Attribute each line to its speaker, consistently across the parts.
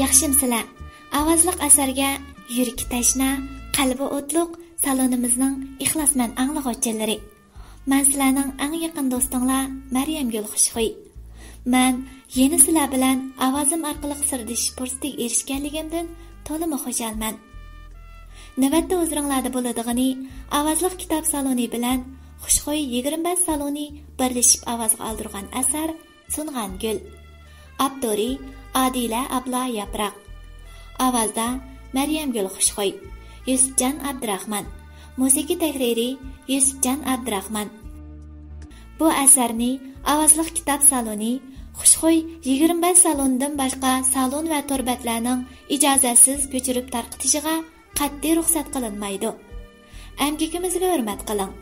Speaker 1: Yaxshimsizlar. Avazliq asarga yuragi tashna, qalbi o'tliq salonimizning ixlosman anglag'uvchilari. Men sizlarning eng yaqin do'stinglar Maryam Gulxushxo'y. Men yeni sizlar bilan ovozim orqali sirdish fursatiga erishganligimdan to'liq xursandman. Navbatda o'zinglarda bo'ladigani ovozliq kitob saloni bilan Xushxo'y 25 saloni birlashib ovozga oldirgan asar Sungan gul. Abdori Adila Abla Yaproq. Avazda Maryam Gulxushxo'y, Yusufjon Abdurahmon. Musiqiy tahriri Yusufjon Abdurahmon. Bu asarni ovozliq kitob saloni Xushxo'y 25 salondan boshqa salon va turbatlarning ijozatsiz ko'chirib tarqitishiga qat'iy ruxsat qilinmaydi. Amgikimizga hurmat qiling.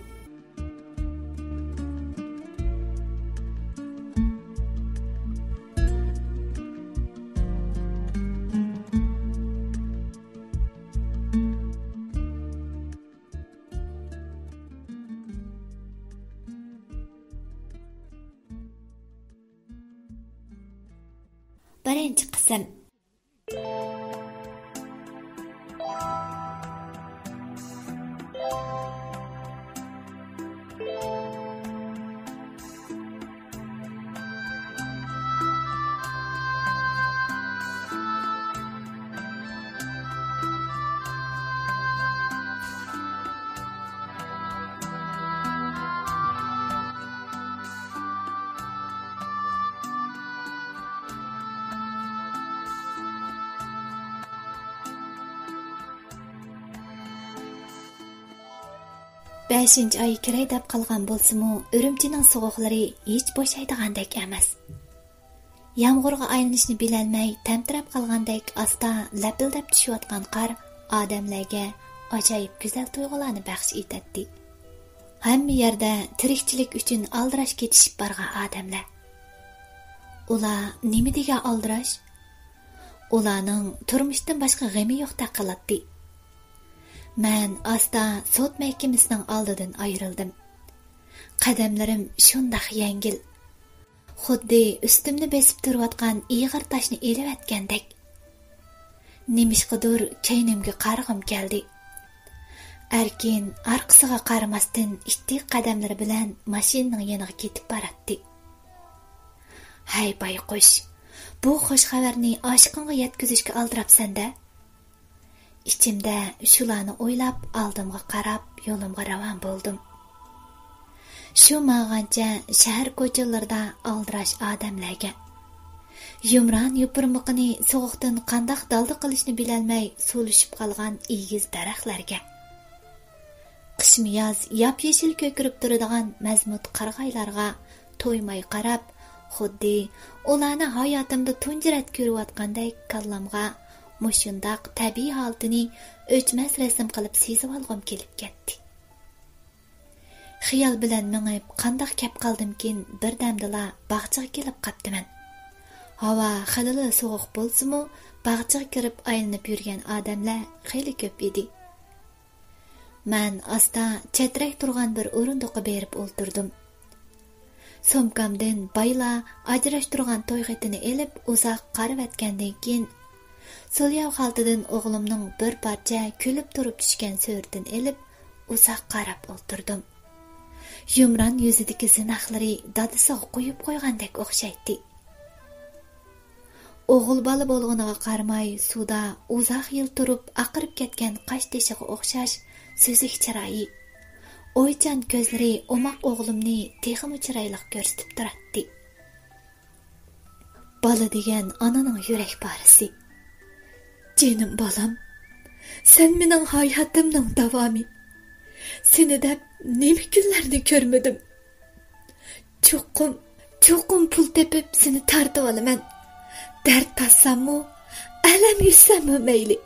Speaker 1: Birinchi qism. Beshinchi oy kiray deb qolgan bo'lsa-mu, Urumchining sovuqlari hech bo'shaydigandek emas. Yomg'irga aylanishni bilolmay, tamtirab qolgandek asta lapildab tushayotgan qor odamlarga ajoyib go'zal tuyg'ularni baxsh etadi. Hamma yerda tirikchilik uchun aldirash ketishib borgan odamlar. Ular nima degan aldirash? Ularning turmushdan boshqa g'ami yo'qdek qiladi. Men asta sud mahkamasining oldidan ayrildim. Qadamlarim shundoq yengil. Xuddi ustimni besib turayotgan ig'ir toshni elayotgandek. Nimishqidir kaynimga qarg'im keldi. Erkin orqasiga qaramasdan itti qadamlari bilan mashinaning yoniga ketib boradi. Hay bayqush, bu xush xabarni oshiqingga yetkazishga aldirabsan-da. İçimde şularni o'ylab oldimga qarab yo'limga ravon bo'ldim. Shu ma'g'ancha shahar ko'chalarida aldirash odamlarga, yumron yupurmuqini sovuqdan qandoq dalda qilishni bilolmay so'lishib qolgan egiz daraxtlarga, qishmi-yoz yop-yeshil ko'kirib turadigan mazmut qarg'aylarga to'ymay qarab, xuddi ularni hayotimda tunjirat ko'rayotgandek kallamga mushundaq tabiiy holatini o'chmas rasm qilib sezib olg'im kelib ketdi. Xiyol bilan mingib qandoq kep qoldimkin, birdamdala bog'chaga kelib qaptiman. Havo xilili sovuq bo'lsa-mu, bog'chaga kirib aylanib yurgan odamlar xeyli ko'p edi. Men asta chetrak turgan bir o'rindiqqa berib o'ltirdim. Somkamdan bayla ajrashtirgan to'yxetini elib uzoq qarab etgandan keyin So'lyav xaltidan o'g'limning bir parcha kulib turib tushgan so'rtini elib uzoq qarab o'ltirdim. Yumron yuzidagi zinaxlari dadisiga qo'yib qo'ygandek o'xshaydi. O'g'il bola bo'lganiga qaramay suvda uzoq yil turib aqirib ketgan qosh teshiga o'xshash so'zik chiroyi, o'ychan ko'zlari o'moq o'g'limni texmi chiroyli ko'rsatib turadi. Bola degan onaning yurak parisi. Canım balam, sen mening hayotimning davomi. Seni deb nima kunlarni ko'rmadim. Cho'qim pul tepib seni tartib olaman. Dard tassammu, alam yussammu mayli.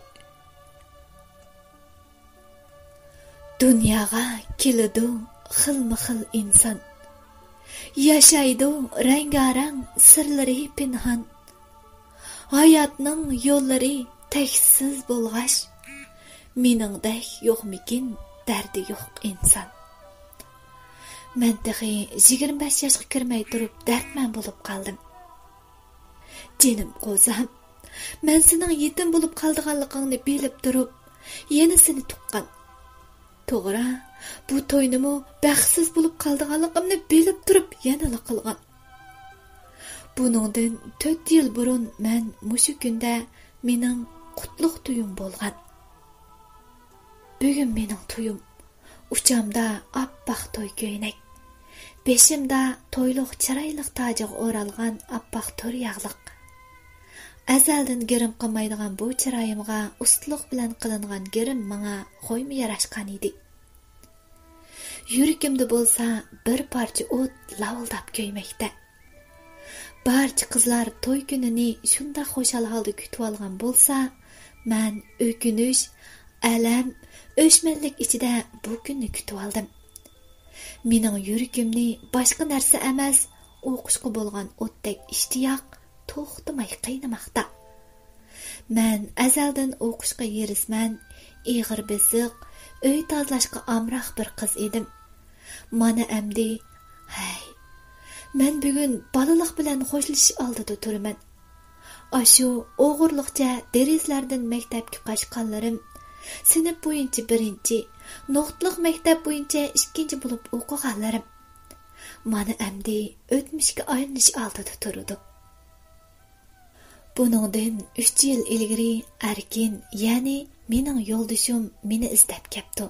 Speaker 1: Dunyoga keladi xilma-xil inson. Yashaydi rangarang sirlari pinhon. Hayotning yo'llari teksiz bo'lg'ash, meningdek yo'qmikin dardi yo'q inson. Men dahi 25 yoshga kirmay turib dardman bo'lib qoldim. Jenim qo'zam, Мен сенің yetim болып қалдығанлығыңны біліп тұрып, yana seni tuqqan. To'g'ri, bu to'ynimi baxtsiz bo'lib qoldiganligimni bilib turib yanala qilgan. Buningdan 4 yil burun men mushu kunda mening qutlug' to'yim bo'lgan. Bugun mening to'yim. Uchamda oppoq to'y ko'ynak. Beshimda to'yliq chiroyli tojiga o'ralgan oppoq to'r yog'liq. Azaldan girim qilmaydigan bu chiroyimga ustiliq bilan qilingan girim menga qo'ymi yarashgan edi. Yuragimda bo'lsa bir parcha o't lavildab ko'ymoqda. Barcha qizlar to'y kunini shunda xo'shal holda kutib olgan bo'lsa, men o'kinish, alam, o'shmanlik ichida bu kunni kutib oldim. Mening yuragimni boshqa narsa emas, o'qishga bo'lgan o'tdek ishtiyoq to'xtamay qiynamoqda. Men azaldan o'qishga yerisman, ig'ir besiq, uy tozalashga amroq bir qiz edim. Mana endi, hay, men bugun balaliq bilan xo'shlashish oldida turaman. Ashu o'g'irliqcha derizlardan maktabga qochganlarim, sinf bo'yicha 1-chi, nuqtliq maktab bo'yicha 2-chi bo'lib o'qiganlarim. Mana endi o'tmishga aylanish oldida turdi. Buningdan 3 yil ilgari Erkin, ya'ni mening yo'ldishim meni izlab keldi.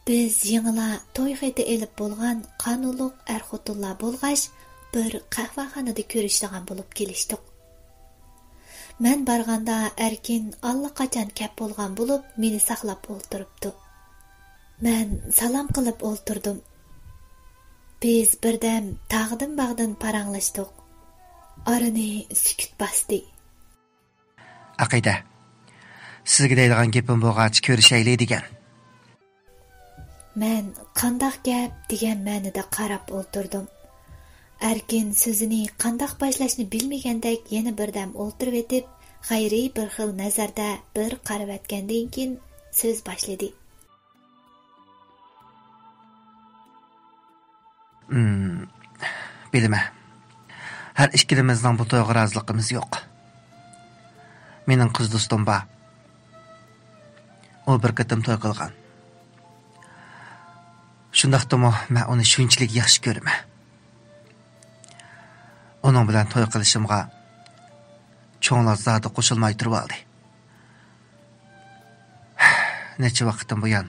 Speaker 1: Biz yangila to'y xeti elib bo'lgan qonunliq er-xotinlar bo'lg'ash bir qahvaxonada ko'rishadigan bo'lib kelishdik. Men borganda Erkin allaqachon kep bo'lgan bo'lib, meni saqlab o'ltiribdi. Men salom qilib o'ltirdim. Biz birdan tag'dan-bag'dan paranglashdik. Arani sukut bosdi.
Speaker 2: Aqida, sizga deydigan gapim bo'lg'ach ko'rishaylik degan.
Speaker 1: Men qandaq gap degan ma'nida qarab o'ltirdim. Erkin so'zini qandaq boshlashni bilmagandek yana birdam o'ltirib etib, g'ayriy bir xil nazarda bir qarab etgandan keyin so'z boshladi.
Speaker 2: Bilma. Har ikkilimizning bu to'yga roziligimiz yo'q. Mening qiz do'stim bor. O bir qatim to'y qilgan. Shundaqdimi, men uni shunchalik yaxshi ko'raman. Uning bilan to'y qilishimga cho'nglar zodi qo'shilmay turib oldi. Necha vaqtdan buyon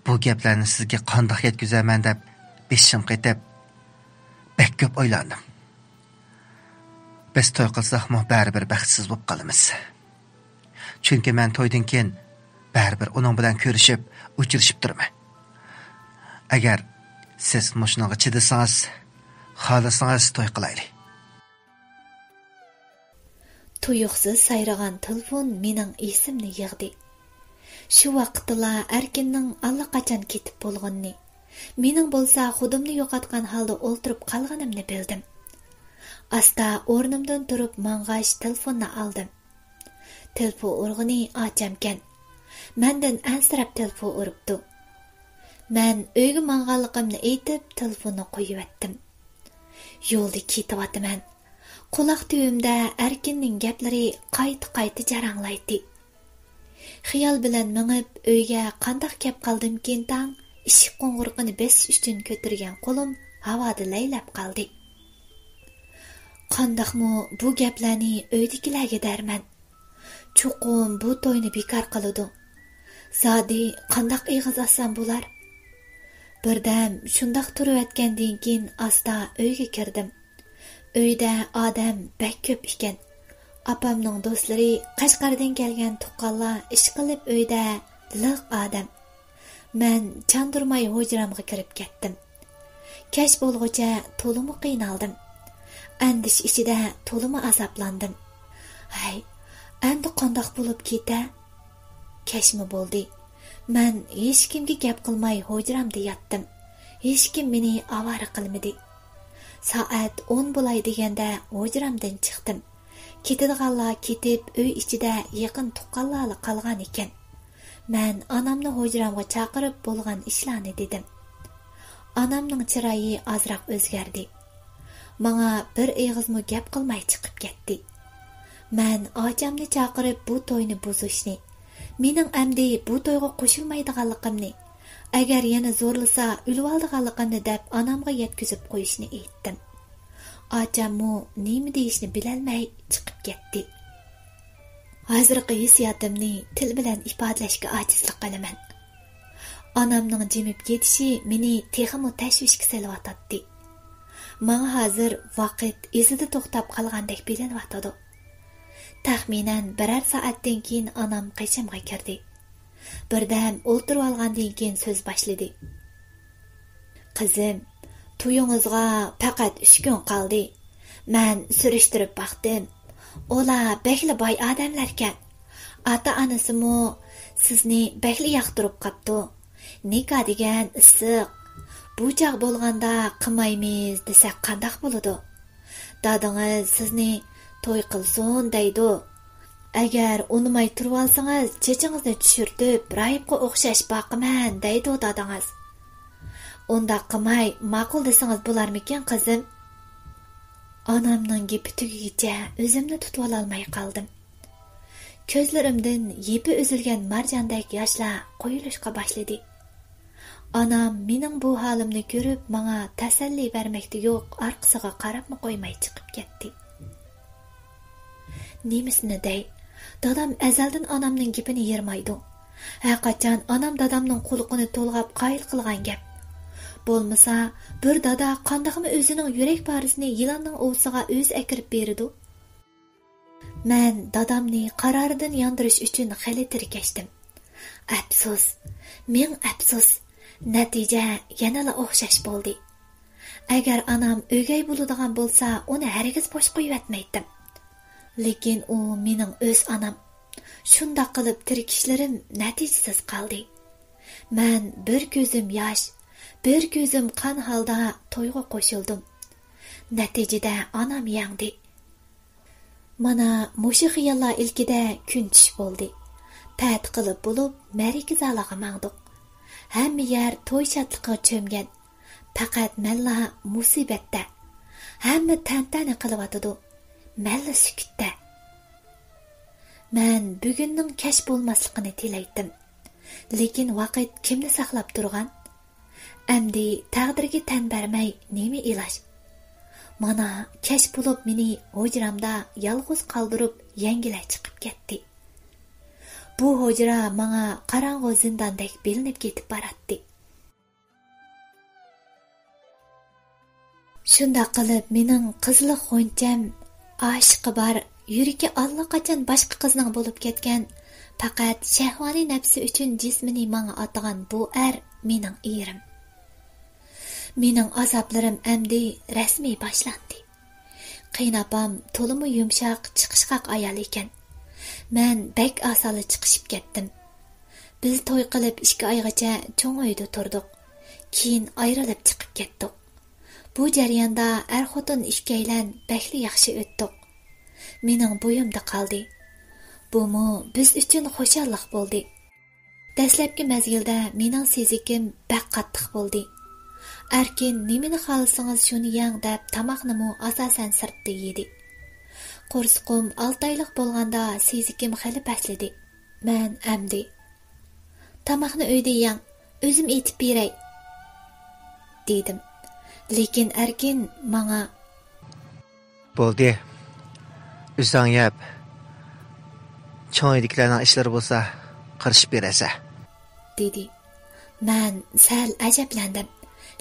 Speaker 2: bu gaplarni sizga qandoq yetkazaman deb beshim qaytib bek ko'p o'ylandim. Biz to'y qilsaqmi baribir baxtsiz bo'lib qolamiz. Chunki men to'ydan keyin baribir uning bilan ko'rishib, uchrashib turaman. Agar siz mushunga chidasangiz, xohlasangiz to'y qilaylik.
Speaker 1: Tuyuqsiz sayragan telefon mening esimni yig'di. Shu vaqtda Erkinning allaqachon ketib bo'lganini, mening bo'lsa xudimni yo'qotgan holda o'ltirib qolganimni bildim. Asta o'rnimdan turib mang'ash telefonni oldim. Telefon urg'ini ochamkan. Mendan ansirab telefon uribdi. Men uyga mang'anligimni aytib telefonni qo'yib etdim. Yo'lda ketyapman. Quloq tubimda Erkinning gaplari qayta jaranglaydi. Xiyol bilan mingib uyga qandoq kep qoldimkin tang, eshik qo'ng'irog'ini besish uchun ko'targan qo'lim havoda laylab qoldi. Qandoqmi bu gaplarni uydagilarga darman. Chuqum bu to'yni bekor qiladi. Zodi qandoq ig'iz assam bo'lar? Birdam shundoq turib atgandan keyin asta uyga kirdim. Uyda odam bak ko'p ekan. Apamning do'stlari Qashqardan kelgan tuqqanlar ish qilib uyda liq odam. Men chandurmay hujramga kirib ketdim. Kech bo'lguncha to'limi qiynaldim. Andish ichida to'limi azoblandim. Hay, endi qandoq bo'lib keta? Kechmi bo'ldi. Men hech kimga gap qilmay hujramda yotdim. Hech kim meni avara qilmadi. Soat 10 bo'lay deganda hujramdan chiqdim. Ketadiganlar ketib, uy ichida yaqin tuqqanlar qolgan ekan. Men onamni hujramga chaqirib bo'lgan ishlarni dedim. Onamning chiroyi ozroq o'zgardi. Menga bir eg'izmi gap qilmay chiqib ketdi. Мен ochamni chaqirib bu to'yni buzishni, mening amdi bu to'yga qo'shilmaydiganligimni, agar yana zo'rlasa ulvoldiganligimni deb onamga yetkazib qo'yishni aytdim. Ochammu nima deyishni bilolmay chiqib ketdi. Hozirgi hissiyotimni til bilan ifodalashga ojizlik qilaman. Onamning jimib ketishi meni texmo tashvishga solyotdi. Menga hozir vaqt izida to'xtab qolgandek bilinayotdi. Taxminan biror soatdan keyin onam qishimga kirdi. Birdan o'ltirib olgandan keyin so'z boshladi. Qizim, to'yingizga faqat 3 kun qoldi. Men surishtirib baqdim. Ola bekli boy odamlarkan. Ota-onasimi sizni bekli yoqtirib qopti. Nikoh degan issiq. Bu chaq bo'lganda qilmaymiz desak qandoq bo'ladi? Dadingiz sizni to'y qilsin deydi. Agar unimay turib olsangiz, chechingizni tushirtib, rayibga o'xshash boqaman deydi dadingiz. Unda qilmay ma'qul desangiz bo'larmikan qizim? Onamning gapi tugigicha o'zimni tutib ololmay qoldim. Ko'zlarimdan yepi uzilgan marjandek yoshlar quyilishga boshladi. Onam mening bu holimni ko'rib, menga tasalli bermakda yo'q, orqasiga qarabmi qo'ymay chiqib ketdi. Nemisini dey, dadam azaldan onamning gapini yermaydi. Haqiqatan onam dadamning quliqini to'lg'ab qoyil qilgan gap. Bo'lmasa, bir dada qandaqmi o'zining yurak parisini yilonning o'vsiga o'z akirib berdi. Men dadamni qaroridan yondirish uchun xali tirkashdim. Afsus, men afsus. Natija yanala o'xshash bo'ldi. Agar onam o'gay bo'ladigan bo'lsa, uni hargiz bosh qo'yib etmaydim. Lekin u mening o'z onam. Shunda qilib tirkishlarim natijasiz qoldi. Men bir ko'zim yosh, bir ko'zim qon holda to'yga qo'shildim. Natijada onam yangdi. Mana mushu xiyollar ilkida kun tush bo'ldi. Pat qilib bo'lib, marika zaliga mangdik. Hamma yer to'y shodligiga cho'mgan. Faqat malla musibatda. Hamma tantana qilyotdi. Malla sukutda. Men bugunning kash bo'lmasligini tilaydim. Lekin vaqt kimni saqlab turgan? Amdi taqdirga tan bermay nima iloj? Mana kash bo'lib meni hujramda yolg'iz qoldirib yangila chiqib ketdi. Bu hujra menga qorong'u zindondek bilinib ketib boradi. Shunda qilib mening qizliq xo'ncham oshiqi bor, yuragi allaqachon boshqa qizning bo'lib ketgan, faqat shahvoniy nafsi uchun jismini menga atagan bu mening erim. Mening azoblarim amdi rasmiy boshlandi. Qiynapam to'limi yumshoq, chiqishqoq ayol ekan. Men bek asali chiqishib ketdim. Biz to'y qilib 2 oygacha cho'ng uyda turdik. Keyin ayrilib chiqib ketdik. Bu jarayonda xotin ikkalan bekli yaxshi o'tdik. Mening bo'yimda qoldi. Bumu biz uchun xo'shallik bo'ldi. Dastlabki mezgilda mening sezikim bak qattiq bo'ldi. Erkin nimani xohlasangiz shuni yeng deb tamoqnimi asosan sirtda yedi. Qo'rsqum 6 oylik bo'lganda sezikim xali pasladi. Men amdi tamoqni uyda yeng, o'zim etib beray dedim. Lekin Erkin menga
Speaker 2: bo'ldi. O'zing yap. Cho'yliklarning ishlari bo'lsa, qirishib berasa,
Speaker 1: dedi. Men sal ajablandim,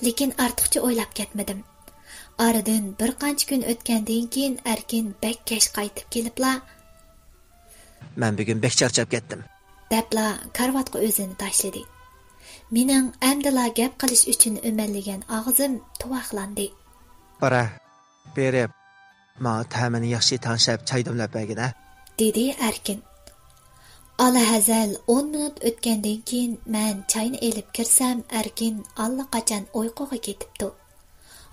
Speaker 1: lekin ortiqcha o'ylab ketmadim. Aradan bir qancha kun o'tgandan keyin Erkin bek kesh qaytib kelibla,
Speaker 2: men bugun bek charchab ketdim
Speaker 1: debla karvatga o'zini tashladi. Mening amdila gap qilish uchun o'mallagan og'zim tuvoqlandi.
Speaker 2: Bara, berib, ma ta'mini yaxshi tanishib choy damlab bergina,
Speaker 1: dedi Erkin. Alahazal 10 minut o'tgandan keyin men choyni elib kirsam, Erkin allaqachon uyquga ketibdi.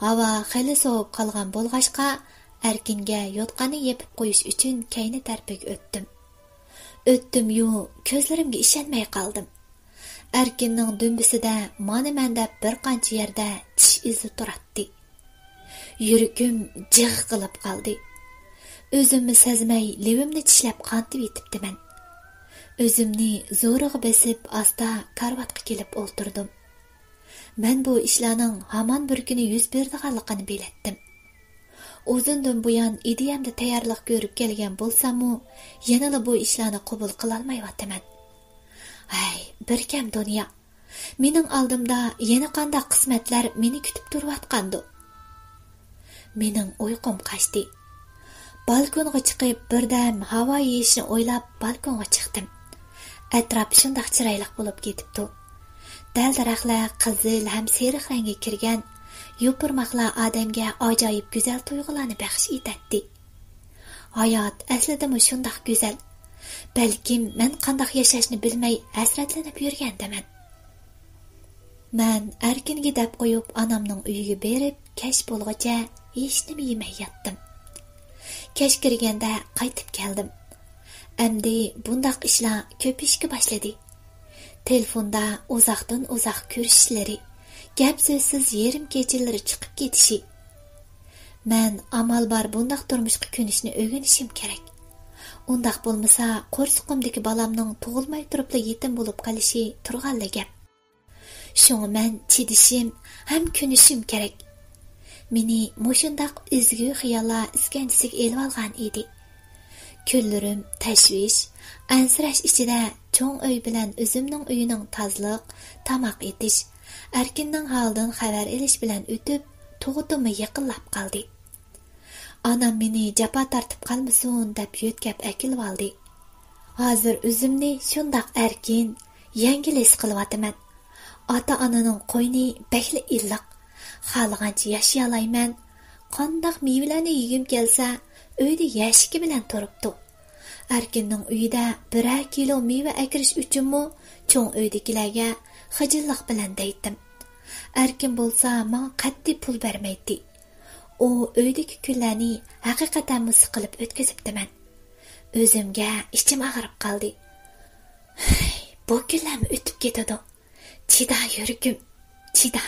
Speaker 1: Havo xili sovib qolgan bo'lg'ashqa, Erkinga yotqani yepib qo'yish uchun kayni tarpiga o'tdim. O'tdim-yu, ko'zlarimga ishonmay qoldim. Erkinning dumbisida mana deb bir qancha yerda tish izi turadi. Yuragim jig'i qilib qoldi. O'zimni sezmay levimni tishlab qantib yetibdiman. O'zimni zo'rig'i besib asta karvatga kelib o'ltirdim. Men bu ishlarning hamon bir kuni yuz berdiganligini biletdim. Uzundan buyon ideyamda tayyorlik ko'rib kelgan bo'lsam-u, yana bu ishlarni qabul qila olmayapman. Ay, bir kam dunyo. Mening oldimda yana qanday qismatlar meni kutib turayotgandi. Mening uyqum qochdi. Balkonga chiqib birdan havo yeyishni o'ylab balkonga chiqdim. Atrof shunday chiroyli bo'lib ketibdi. Dal-daraxtlar qizil ham seriq rangga kirgan, yopirmoqlar odamga ajoyib go'zal tuyg'ularni baxsh etadi. Hayot aslida shunday go'zal. Balkim men qanday yashashni bilmay hasratlanib yurgandaman. Men erkinga deb qo'yib onamning uyiga berib, kech bo'lgacha hech nima yemay yotdim. Kech kirganda qaytib keldim. Endi bundaq ishlar ko'pishga boshladi. Telefonda uzoqdan uzoq ko'rishishlari, gap so'zsiz yerim kechalari chiqib ketishi. Men amal bor bundaq turmushga ko'nishni o'rganishim kerak. Undaq bo'lmasa, qo'rsuqimdagi balamning tug'ilmay turibla yetim bo'lib qolishi turganli gap. Shunga men chidishim ham ko'nishim kerak. Meni mushundaq ezgu xiyollar iskanchisiga elib olgan edi. Kunlarim tashvish, ansirash ichida cho'ng uy bilan o'zimning uyining tozliq, tamoq etish, erkinning holidan xabar olish bilan o'tib, tug'utimi yaqinlab qoldi. Anam meni jafo tortib qolmasin deb yo'tkab akilib oldi. Hozir o'zimni shundoq erkin, yengil his qilyapman. Ota-onaning qo'yni bakli illiq, xohlagancha yashay olayman. Qandoq mevalarni yegim kelsa, uyda yashiki bilan turibdi. Erkinning uyida 1 kilo meva akirish uchunmi cho'ng uydagilarga xijillik bilan deydim. Erkin bo'lsa, menga qat'iy pul bermaydi. O uydagi kunlarni haqiqatan musiqilib o'tkazibdiman. O'zimga ichim og'rib qoldi. Bu kunlar o'tib ketadi. Chida yurgim, chida.